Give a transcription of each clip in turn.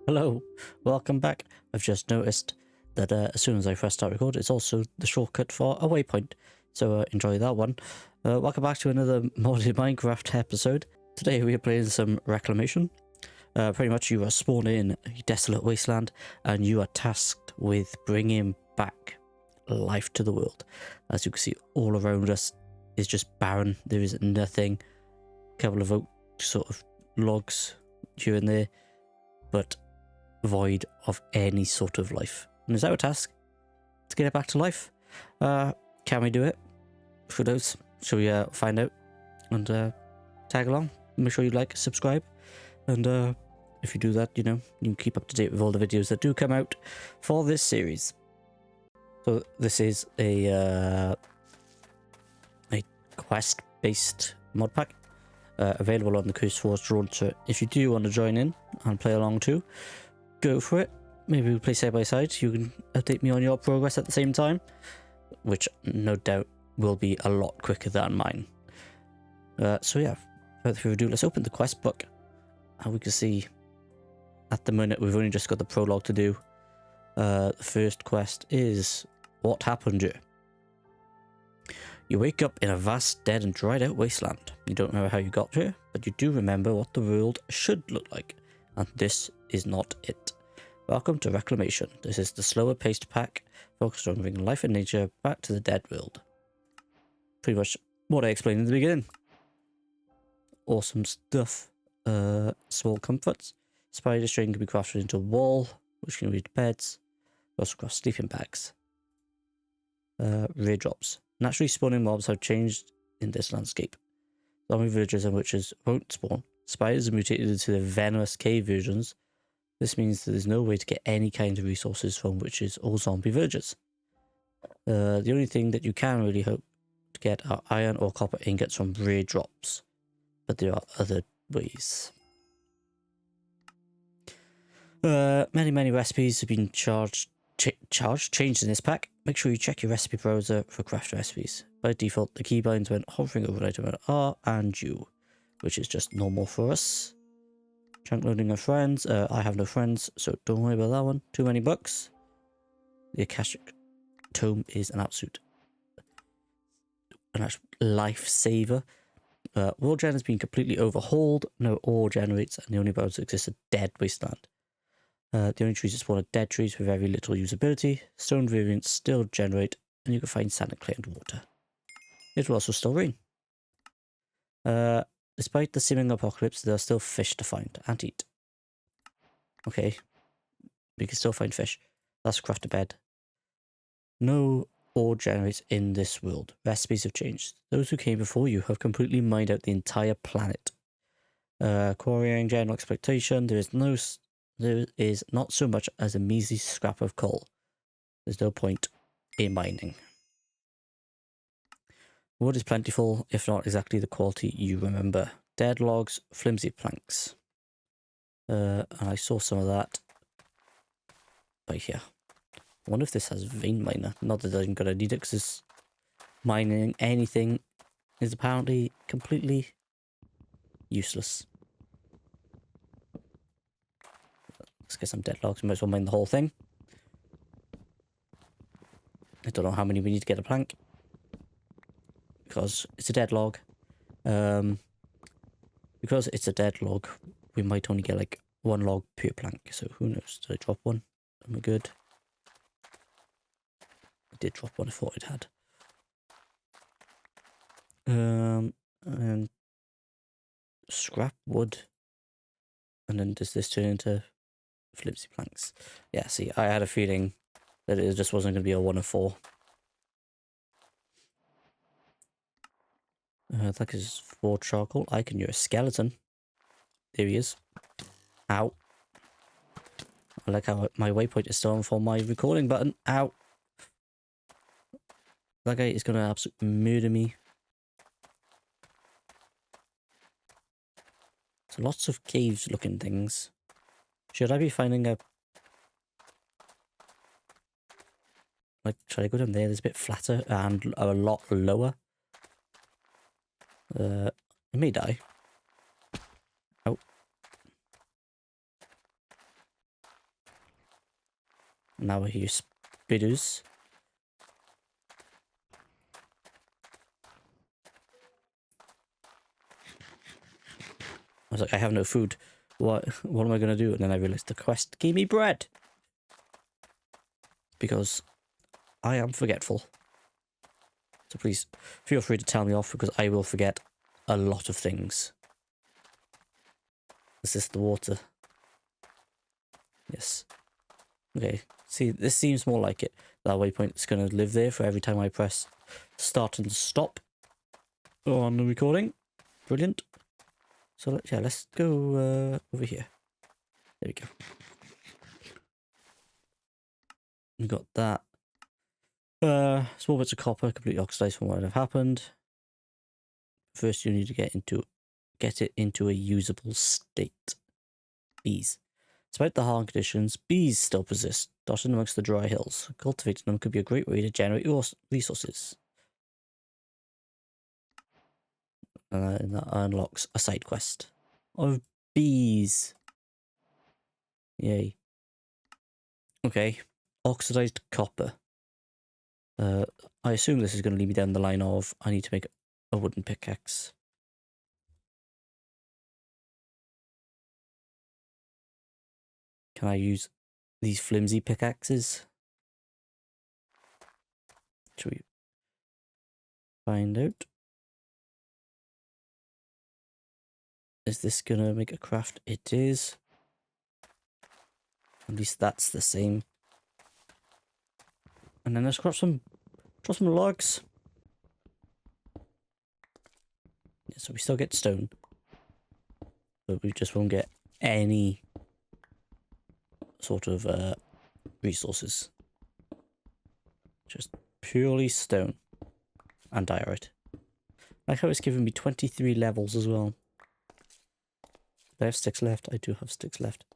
Hello, welcome back. I've just noticed that as soon as I press start record, it's also the shortcut for a waypoint. So enjoy that one. Welcome back to another modded Minecraft episode. Today we are playing some reclamation. Pretty much you are spawned in a desolate wasteland and you are tasked with bringing back life to the world. As you can see, all around us is just barren. There is nothing. A couple of oak sort of logs here and there, but void of any sort of life. And is our task to get it back to life? Can we do it? Who knows? Shall we find out and tag along? Make sure you like, subscribe, and if you do that, you know, you can keep up to date with all the videos that do come out for this series. So this is a quest-based mod pack available on the Cursed Forest launcher. If you do want to join in and play along too, go for it. Maybe we'll play side by side. You can update me on your progress at the same time, which no doubt will be a lot quicker than mine. So yeah, without further ado, let's open the quest book. And we can see at the minute we've only just got the prologue to do. The first quest is what happened here. You wake up in a vast, dead and dried out wasteland. You don't remember how you got here, but you do remember what the world should look like. And this is not it. Welcome to Reclamation. This is the slower paced pack focused on bringing life and nature back to the dead world. Pretty much what I explained in the beginning. Awesome stuff. Small comforts. Spider string can be crafted into a wall, which can lead to beds. We also craft sleeping bags. Rare drops. Naturally spawning mobs have changed in this landscape. Zombie villagers and witches won't spawn. Spiders have mutated into the venomous cave versions. This means that there's no way to get any kind of resources from witches or zombie villagers. The only thing that you can really hope to get are iron or copper ingots from rare drops. But there are other ways. Many recipes have been changed in this pack. Make sure you check your recipe browser for craft recipes. By default, the keybinds when hovering over an item are R and U, which is just normal for us. Chunk loading of friends. I have no friends, so don't worry about that one. Too many books. The Akashic Tome is an absolute lifesaver. World Gen has been completely overhauled. No ore generates, and the only bounds that exist are dead wasteland. The only trees that spawn are dead trees with very little usability. Stone variants still generate, and you can find sand and clay and water. It will also still rain. Despite the seeming apocalypse, there are still fish to find and eat. Okay, we can still find fish. Let's craft a bed. No ore generates in this world. Recipes have changed. Those who came before you have completely mined out the entire planet. Quarrying, general exploitation. There is not so much as a measly scrap of coal. There's no point in mining. Wood is plentiful, if not exactly the quality you remember. Dead logs, flimsy planks. And I saw some of that right here. I wonder if this has vein miner. Not that I'm gonna need it, because mining anything is apparently completely useless. Let's get some dead logs. We might as well mine the whole thing. I don't know how many we need to get a plank, because it's a dead log. Because it's a dead log, we might only get like one log per plank. So who knows? Did I drop one? Am I good? I did drop one. I thought it had. And scrap wood. And then does this turn into flimsy planks? Yeah, see, I had a feeling that it just wasn't going to be a 1 of 4. That is 4 charcoal. I can use a skeleton. There he is. Ow. I like how my waypoint is still on for my recording button. Ow. That guy is going to absolutely murder me. So lots of caves looking things. Should I be finding a... Like, should I go down there? There's a bit flatter and a lot lower. I may die. Oh. Now I hear spiders. I was like, I have no food. What am I going to do? And then I realized the quest gave me bread. Because I am forgetful. So please feel free to tell me off because I will forget a lot of things. Is this the water? Yes. Okay. See, this seems more like it. That waypoint is going to live there for every time I press start and stop on the recording. Brilliant. So yeah, let's go over here. There we go. We got that. Small bits of copper, completely oxidized from what have happened. First, you need to get it into a usable state. Bees. Despite the hard conditions, bees still persist, dotted amongst the dry hills. Cultivating them could be a great way to generate resources. And that unlocks a side quest of bees. Yay. Okay. Oxidized copper. I assume this is going to lead me down the line of I need to make a wooden pickaxe. Can I use these flimsy pickaxes? Should we find out? Is this going to make a craft? It is. At least that's the same. And then let's drop some logs. Yeah, so we still get stone. But we just won't get any sort of resources. Just purely stone and diorite. I like how it's giving me 23 levels as well. Do I have sticks left? I do have sticks left.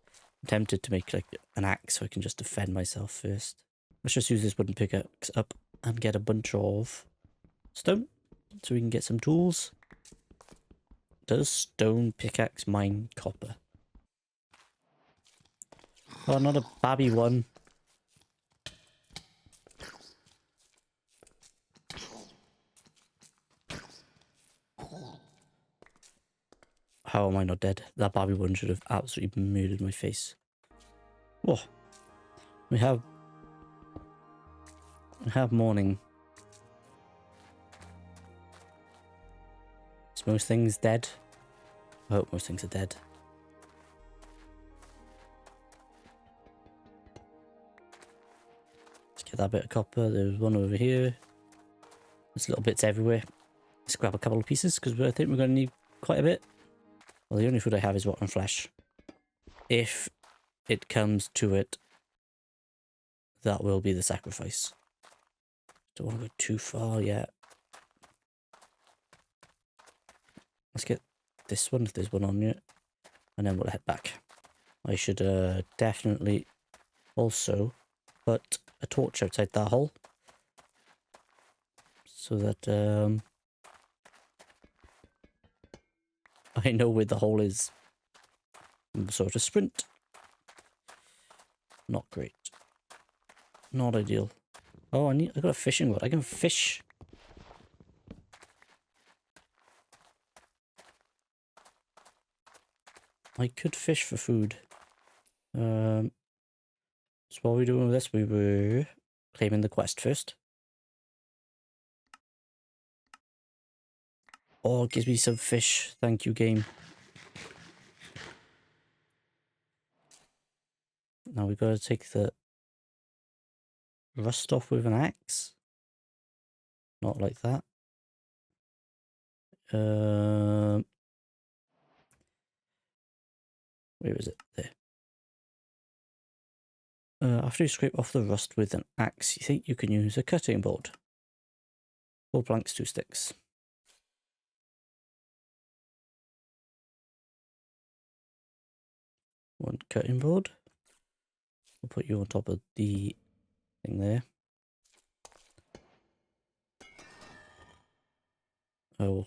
I'm tempted to make like an axe so I can just defend myself first. Let's just use this wooden pickaxe up and get a bunch of stone so we can get some tools. Does stone pickaxe mine copper? Oh, not a babby one. How am I not dead? That babby one should have absolutely murdered my face. Oh, we have morning. Is most things dead? I hope most things are dead. Let's get that bit of copper. There's one over here. There's little bits everywhere. Let's grab a couple of pieces because I think we're going to need quite a bit. Well, the only food I have is rotten flesh. If it comes to it, that will be the sacrifice. Don't want to go too far yet. Let's get this one if there's one on it. And then we'll head back. I should definitely also put a torch outside that hole. So that I know where the hole is. Sort of sprint. Not great. Not ideal. Oh, I got a fishing rod. I can fish. I could fish for food. So while we're doing this, we were claiming the quest first. Oh, it gives me some fish. Thank you, game. Now we've got to take the rust off with an axe. Not like that. Where is it? There. After you scrape off the rust with an axe, you think you can use a cutting board. 4 planks, 2 sticks. One cutting board. We'll put you on top of the thing there. Oh.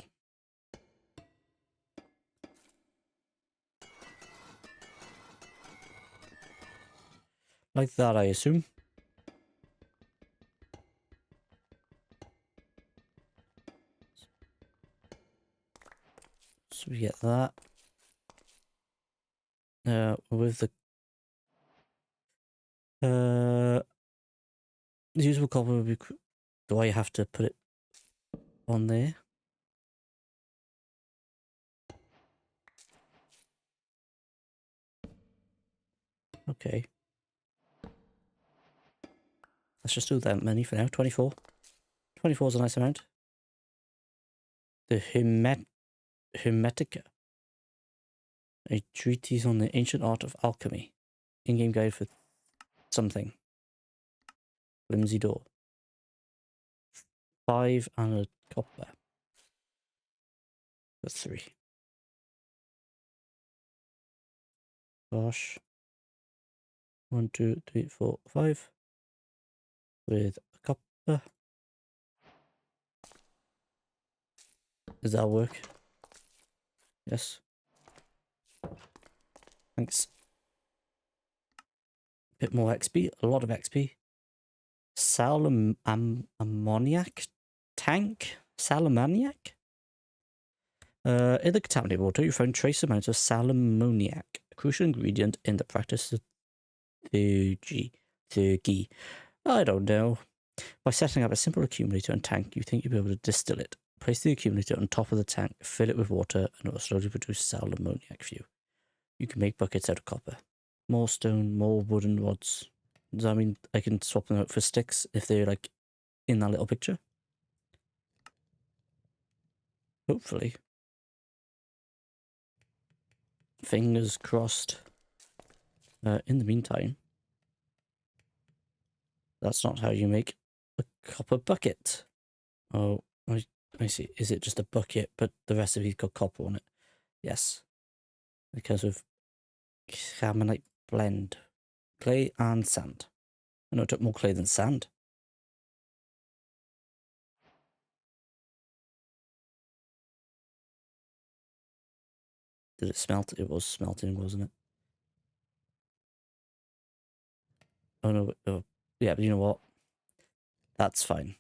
Like that, I assume. get that. With the usable copper would be. Do I have to put it on there? Okay. Let's just do that many for now. 24. 24 is a nice amount. The Hermetica. A treatise on the ancient art of alchemy. In-game guide for something. Flimsy door. 5 and a copper. That's 3. Gosh. 1, 2, 3, 4, 5. With a copper. Does that work? Yes. Thanks. Bit more XP. A lot of XP. Ammoniac tank? Salamaniac? In the contaminated water, you find trace amounts of salamoniac, a crucial ingredient in the practice of Thurgy. I don't know. By setting up a simple accumulator and tank, you think you'll be able to distill it. Place the accumulator on top of the tank, fill it with water, and it will slowly produce salamoniac for you. You can make buckets out of copper. More stone, more wooden rods. Does that mean I can swap them out for sticks if they're like in that little picture? Hopefully. Fingers crossed. In the meantime, that's not how you make a copper bucket. Oh, I see. Is it just a bucket, but the recipe's got copper on it? Yes. Because of Caminite blend. Clay and sand. I know it took more clay than sand. Did it smelt? It was smelting, wasn't it? Oh no, oh, yeah, but you know what? That's fine.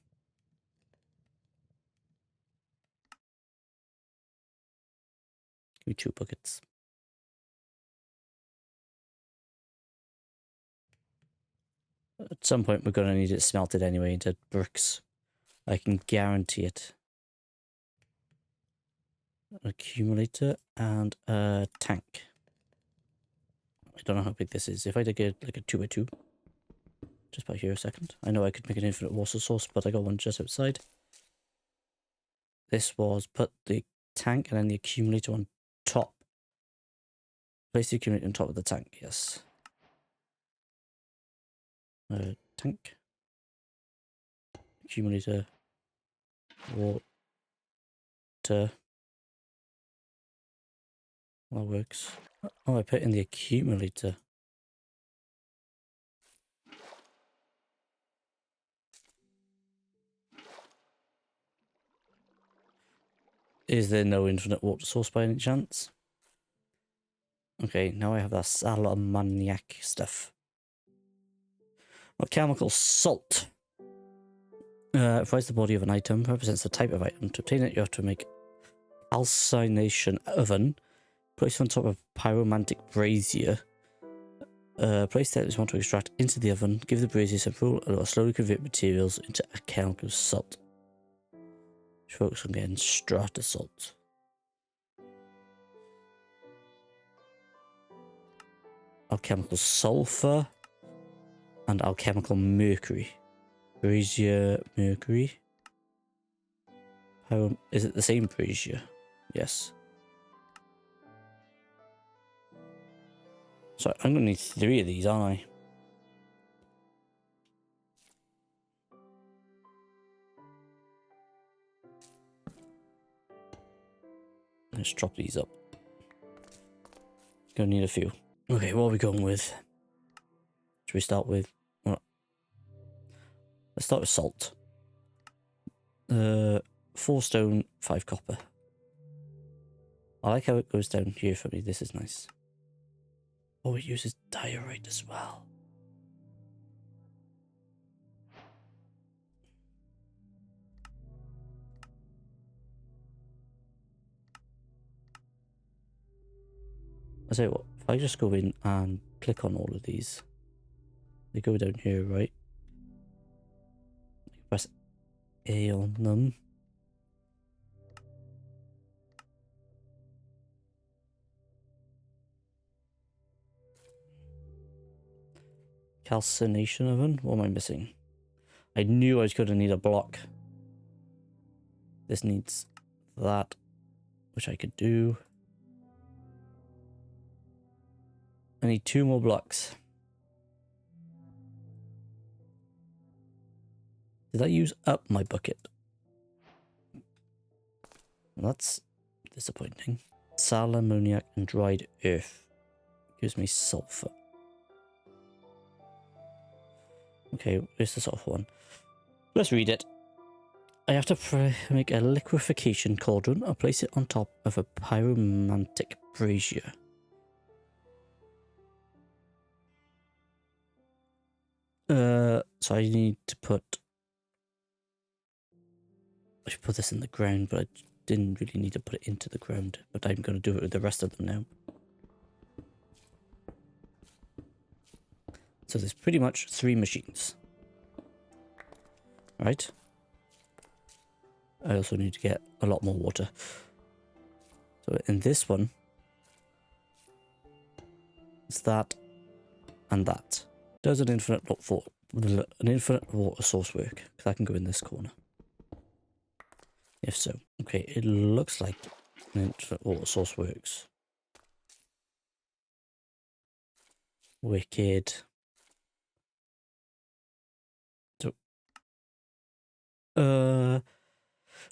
Give me 2 buckets. At some point we're going to need it smelted anyway into bricks. I can guarantee it. An accumulator and a tank. I don't know how big this is. If I did get like a 2x2, just by here a second. I know I could make an infinite water source, but I got one just outside. This was put the tank and then the accumulator on top. Place the accumulator on top of the tank, yes. Tank. Accumulator. Water. That works. Oh, I put in the accumulator. Is there no infinite water source by any chance? Okay, now I have that salamaniac stuff. Chemical salt. Provides the body of an item, represents the type of item. To obtain it, you have to make calcination oven. Place on top of pyromantic brazier. Place that you want to extract into the oven. Give the brazier some fuel, and it will slowly convert materials into alchemical salt. Which focus on getting strata salt. Alchemical sulfur and alchemical mercury. Brazier mercury. Is it the same brazier? Yes. So I'm going to need 3 of these, aren't I? Let's chop these up. Gonna need a few. Okay, what are we going with? Should we start with... Well, let's start with salt. 4 stone, 5 copper. I like how it goes down here for me. This is nice. Oh, it uses diorite as well. I say what, if I just go in and click on all of these, they go down here, right? Press A on them. Calcination oven? What am I missing? I knew I was going to need a block. This needs that, which I could do. I need 2 more blocks. Did I use up my bucket? Well, that's disappointing. Sal ammoniac and dried earth gives me sulfur. Okay, where's the sulfur one? Let's read it. I have to make a liquefaction cauldron and place it on top of a pyromantic brazier. So I need to put... I should put this in the ground, but I didn't really need to put it into the ground. But I'm going to do it with the rest of them now. So there's pretty much 3 machines. Right? I also need to get a lot more water. So in this one, it's that and that. Does an infinite water source work? Because I can go in this corner. If so. Okay, it looks like an infinite water source works. Wicked. So,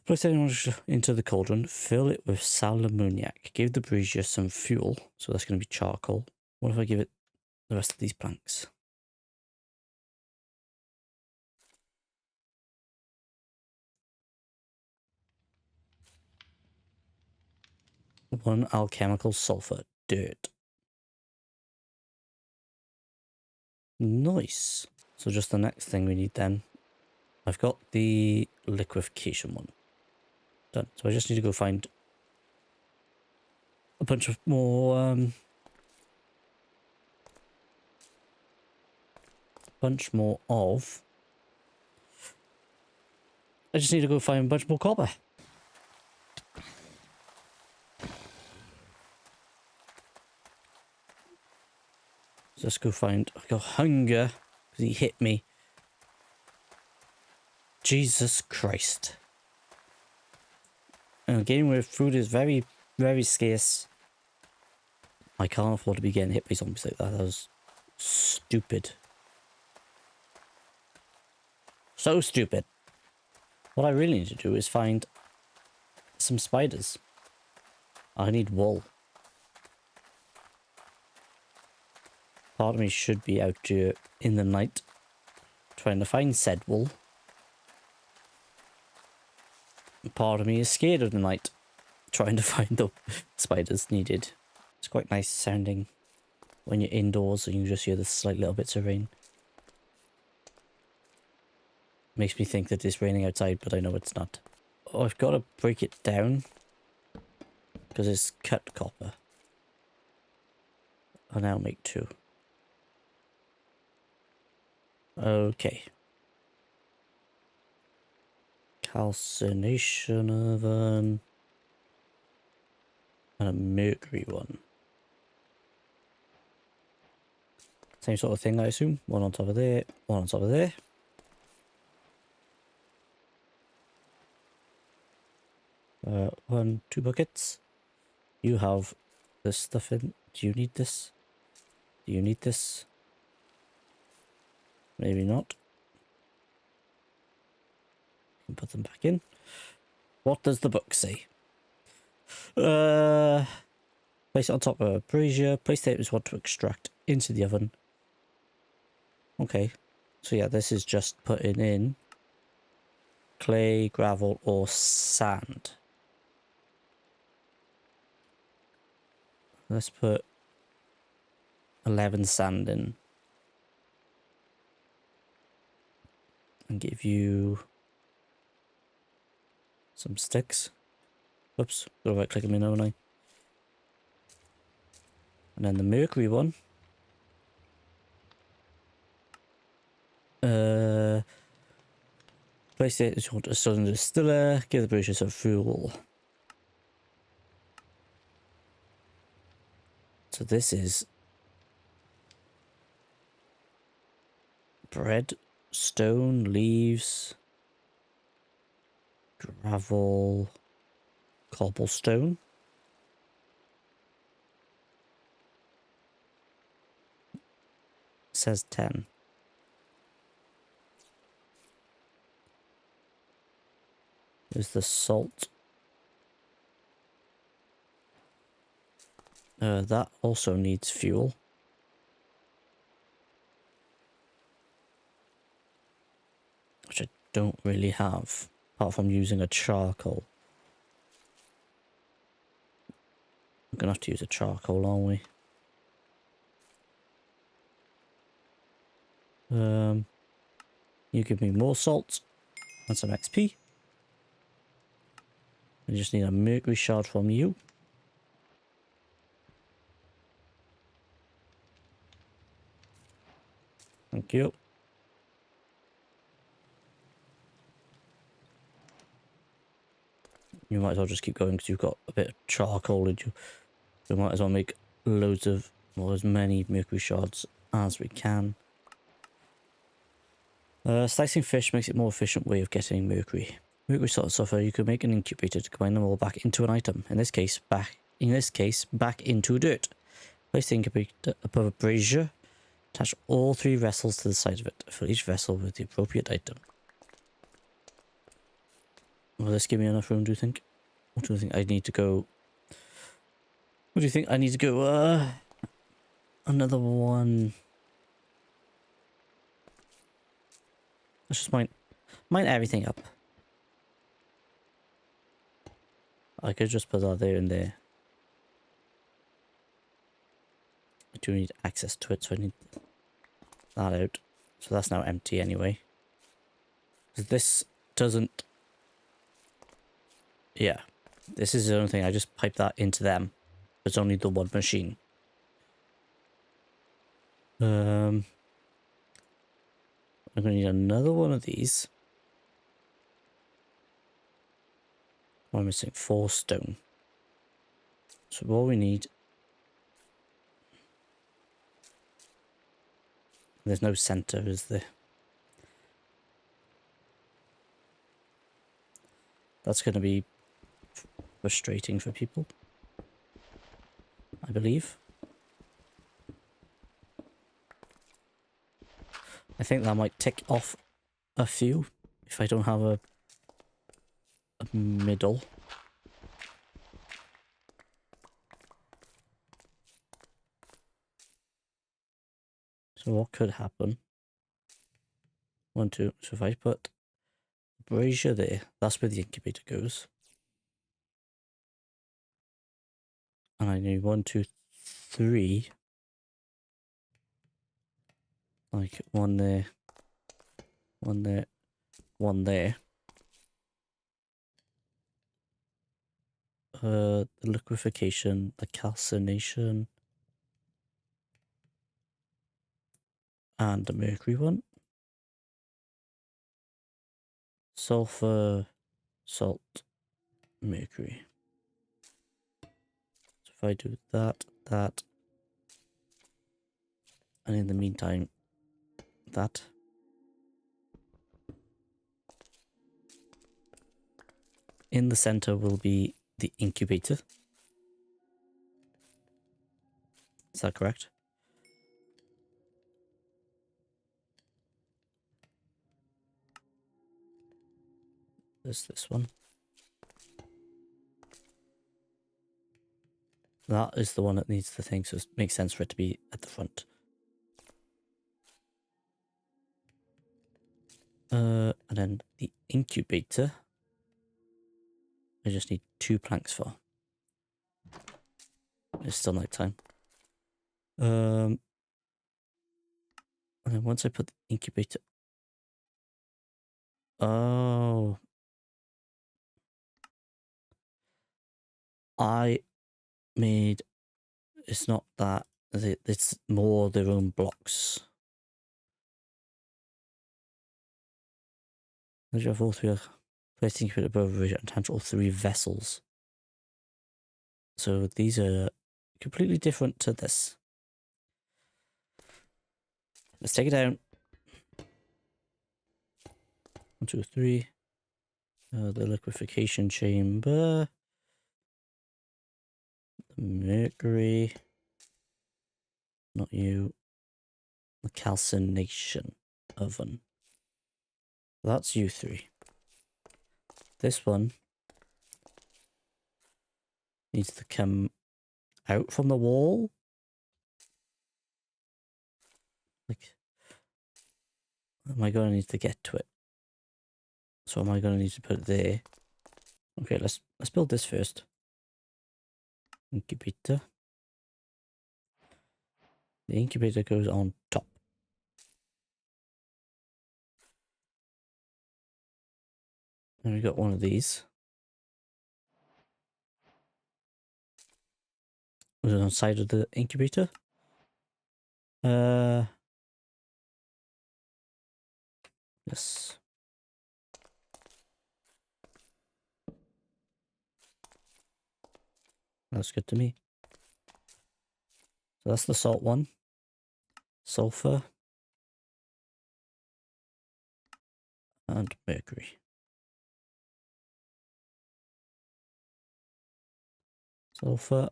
place anyone into the cauldron, fill it with sal ammoniac. Give the brazier some fuel, so that's going to be charcoal. What if I give it the rest of these planks? One alchemical sulfur, dirt. Nice. So just the next thing we need then. I've got the liquefaction one done. So I just need to go find a bunch of more I just need to go find a bunch more copper. Just go find... I got hunger because he hit me. Jesus Christ. And a game where food is very, very scarce. I can't afford to be getting hit by zombies like that. That was stupid. So stupid. What I really need to do is find some spiders. I need wool. Part of me should be out here in the night trying to find said wool. Part of me is scared of the night trying to find the spiders needed. It's quite nice sounding when you're indoors and you just hear the slight little bits of rain. Makes me think that it's raining outside, but I know it's not. Oh, I've got to break it down because it's cut copper. I'll now make 2. Okay. Calcination oven. And a mercury one. Same sort of thing, I assume. One on top of there, one on top of there. One, 2 buckets. You have this stuff in. Do you need this? Do you need this? Maybe not. You can put them back in. What does the book say? Place it on top of a brazier. Place the items you want to extract into the oven. Okay. So yeah, this is just putting in clay, gravel, or sand. Let's put 11 sand in. And give you some sticks. Oops, got to right click them in, haven't I? And then the mercury one. Place it into a southern distiller, give the British some fuel. So this is bread, stone, leaves, gravel, cobblestone. It says 10. There's the salt. That also needs fuel. Which I don't really have, apart from using a charcoal. We're gonna have to use a charcoal, aren't we? You give me more salt and some XP. I just need a mercury shard from you. Thank you. You might as well just keep going because you've got a bit of charcoal in you. We might as well make loads of, well, as many mercury shards as we can. Slicing fish makes it a more efficient way of getting mercury. Mercury salt and sulfur, you can make an incubator to combine them all back into an item. In this case, back into dirt. Place the incubator above a brazier. Attach all 3 vessels to the side of it. Fill each vessel with the appropriate item. Will this give me enough room, do you think? What do you think I need to go? What do you think I need to go? Another one. Let's just mine everything up. I could just put that there and there. I do need access to it, so I need that out. So that's now empty anyway. This doesn't... Yeah. This is the only thing. I just pipe that into them. It's only the one machine. I'm going to need another one of these. I'm missing 4 stone. So what we need... There's no center, is there? That's going to be frustrating for people, I believe. I think that might tick off a few if I don't have a middle. So what could happen? 1, 2. So if I put brazier there, that's where the incubator goes. And I need 1, 2, 3. Like 1 there, 1 there, 1 there. The liquefaction, the calcination, and the mercury one. Sulfur, salt, mercury. So if I do that, and in the meantime, that. In the center will be the incubator. Is that correct? There's this one. That is the one that needs the thing, so it makes sense for it to be at the front. And then the incubator, I just need 2 planks for. It's still night time. And then once I put the incubator... Oh. I made... It's not that. It's more their own blocks. You have all three placing it above a ridge and attach all three vessels. So these are completely different to this. Let's take it down. 1, 2, 3. The liquefaction chamber. The mercury. Not you. The calcination oven. That's you three. This one needs to come out from the wall. Like, am I going to need to get to it? So am I going to need to put it there? Okay, let's build this first. Incubator. The incubator goes on top. And we got one of these. Was it on the side of the incubator? Yes. That's good to me. So that's the salt one. Sulfur. And mercury. Sulfur.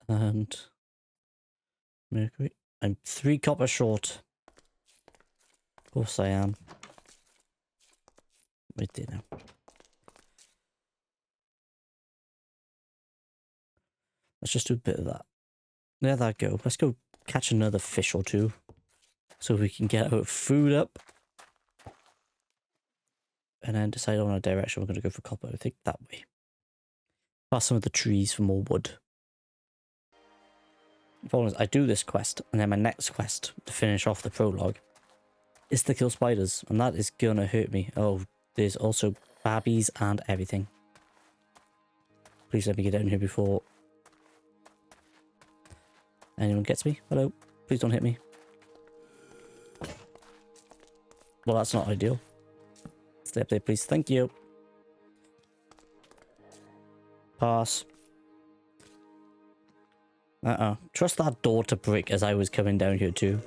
And mercury. I'm 3 copper short. Of course I am. Right there now. Let's just do a bit of that. There that go. Let's go catch another fish or two. So we can get our food up. And then decide on a direction we're going to go for copper. I think that way. Past some of the trees for more wood. The problem is I do this quest, and then my next quest to finish off the prologue is to kill spiders, and that is gonna hurt me. Oh, there's also babbies and everything. Please let me get down here before anyone gets me. Hello, please don't hit me. Well, that's not ideal. Stay up there, please. Thank you. Pass. Trust that door to break as I was coming down here too.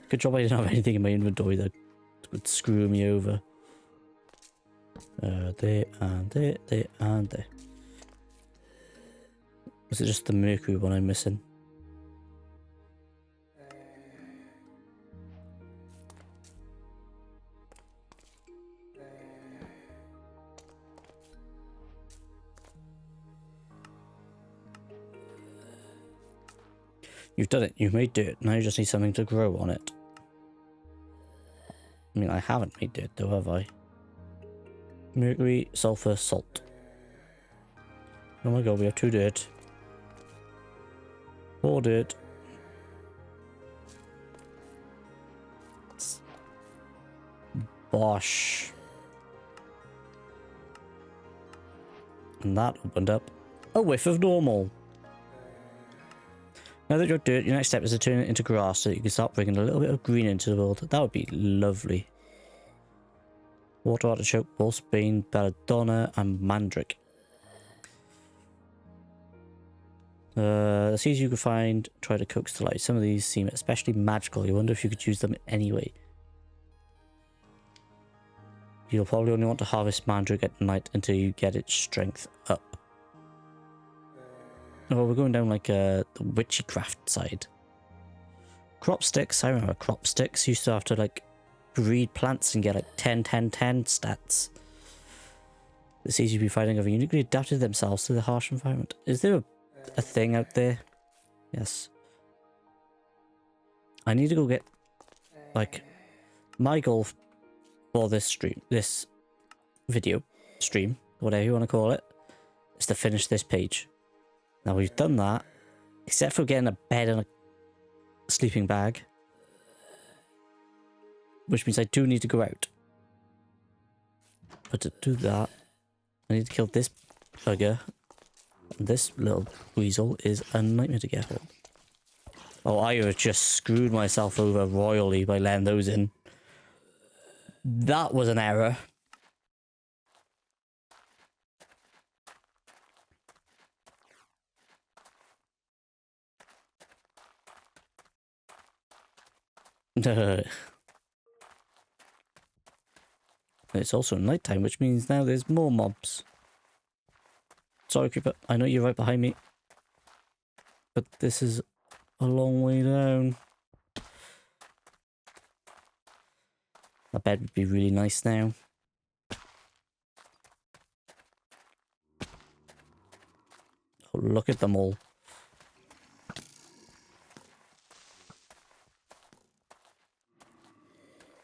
Good job I didn't have anything in my inventory that would screw me over. There and there, there and there. Is it just the mercury one I'm missing? You've done it. You've made dirt. Now you just need something to grow on it. I mean, I haven't made dirt though, have I? Mercury, sulfur, salt. Oh my god, we have 2 dirt. 4 dirt. Bosh. And that opened up a whiff of normal. Now that you're dirt, your next step is to turn it into grass so that you can start bringing a little bit of green into the world. That would be lovely. Water artichoke, wolfsbane, belladonna, and mandrake. The seeds you can find, try to coax to life. Some of these seem especially magical. You wonder if you could use them anyway. You'll probably only want to harvest mandrake at night until you get its strength up. Oh, we're going down like the witchcraft side. Crop sticks. I remember crop sticks. Used to have to like breed plants and get like 10, 10, 10 stats. The seeds you'd be fighting have uniquely adapted themselves to the harsh environment. Is there a thing out there? Yes. I need to go get like my goal for this video stream, whatever you want to call it, is to finish this page. Now we've done that, except for getting a bed and a sleeping bag, which means I do need to go out. But to do that, I need to kill this bugger. This little weasel is a nightmare to get hold. Oh, I have just screwed myself over royally by letting those in. That was an error. It's also nighttime, which means now there's more mobs. Sorry, creeper. I know you're right behind me. But this is a long way down. A bed would be really nice now. Oh, look at them all.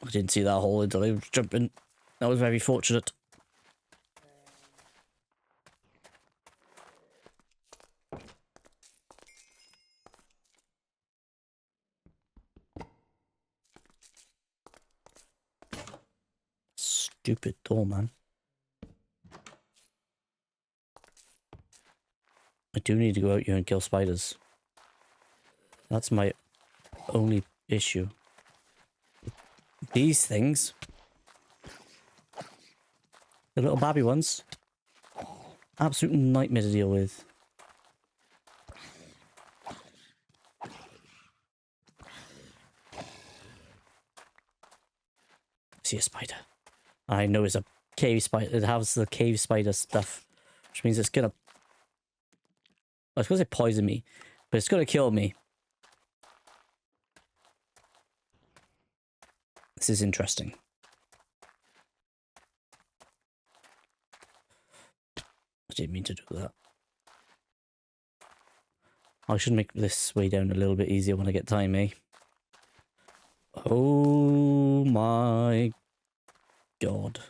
I didn't see that hole until I was jumping. That was very fortunate. Stupid door, man. I do need to go out here and kill spiders. That's my only issue. These things. The little babby ones. Absolute nightmare to deal with. See a spider. I know it's a cave spider. It has the cave spider stuff. Which means it's gonna... I was gonna say poison me. But it's gonna kill me. This is interesting. I didn't mean to do that. I should make this way down a little bit easier when I get time, eh? Oh my god.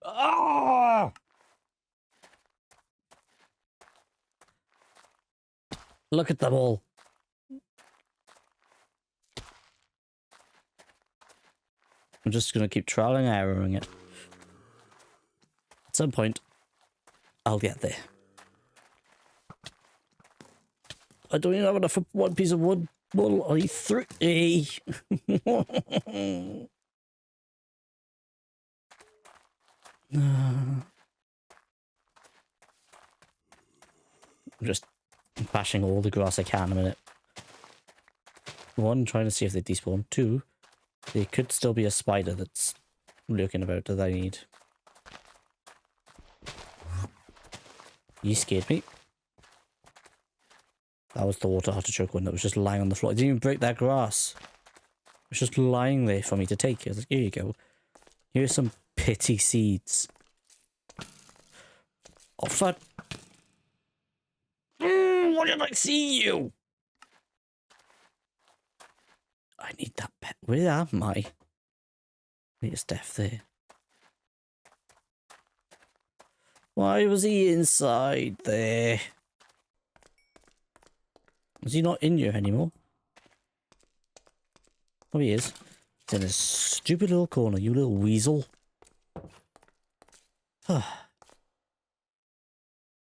Ah! Look at them all. I'm just gonna keep trialing and erroring it. At some point, I'll get there. I don't even have enough for one piece of wood. Well, I three. I'm just bashing all the grass I can a minute. One, trying to see if they despawn. Two, there could still be a spider that's lurking about that I need. You scared me. That was the water artichoke one that was just lying on the floor. I didn't even break that grass. It was just lying there for me to take. I was like, here you go. Here's some pity seeds. Oh, fuck. Why did I see you? I need that pet. Where am I? There's Death there. Why was he inside there? Is he not in here anymore? Oh, he is. He's in a stupid little corner, you little weasel.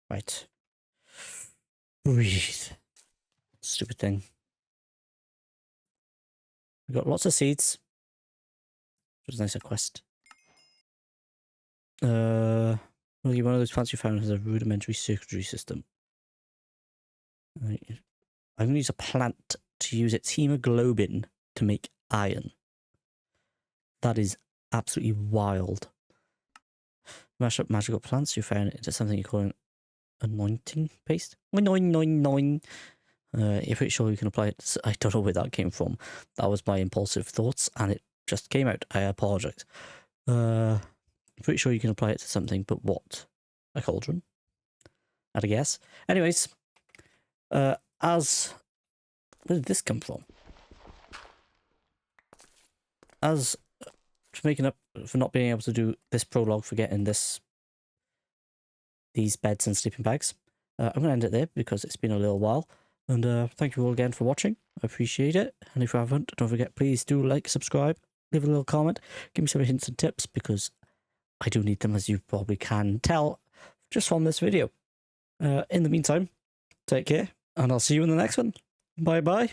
Right. Breathe. Stupid thing. We got lots of seeds. Which was a nice quest. Well, one of those plants you found has a rudimentary circuitry system. Right. I'm going to use a plant to use its hemoglobin to make iron. That is absolutely wild. Mash up magical plants you found into something you call an anointing paste. You're pretty sure you can apply it. I don't know where that came from. That was my impulsive thoughts and it just came out. I apologize. I'm pretty sure you can apply it to something, but what? A cauldron? I'd guess. Anyways, where did this come from? As for making up for not being able to do this prologue for getting these beds and sleeping bags, I'm going to end it there because it's been a little while. And thank you all again for watching. I appreciate it. And if you haven't, don't forget, please do like, subscribe, leave a little comment, give me some hints and tips, because I do need them, as you probably can tell just from this video. In the meantime, take care, and I'll see you in the next one. Bye bye.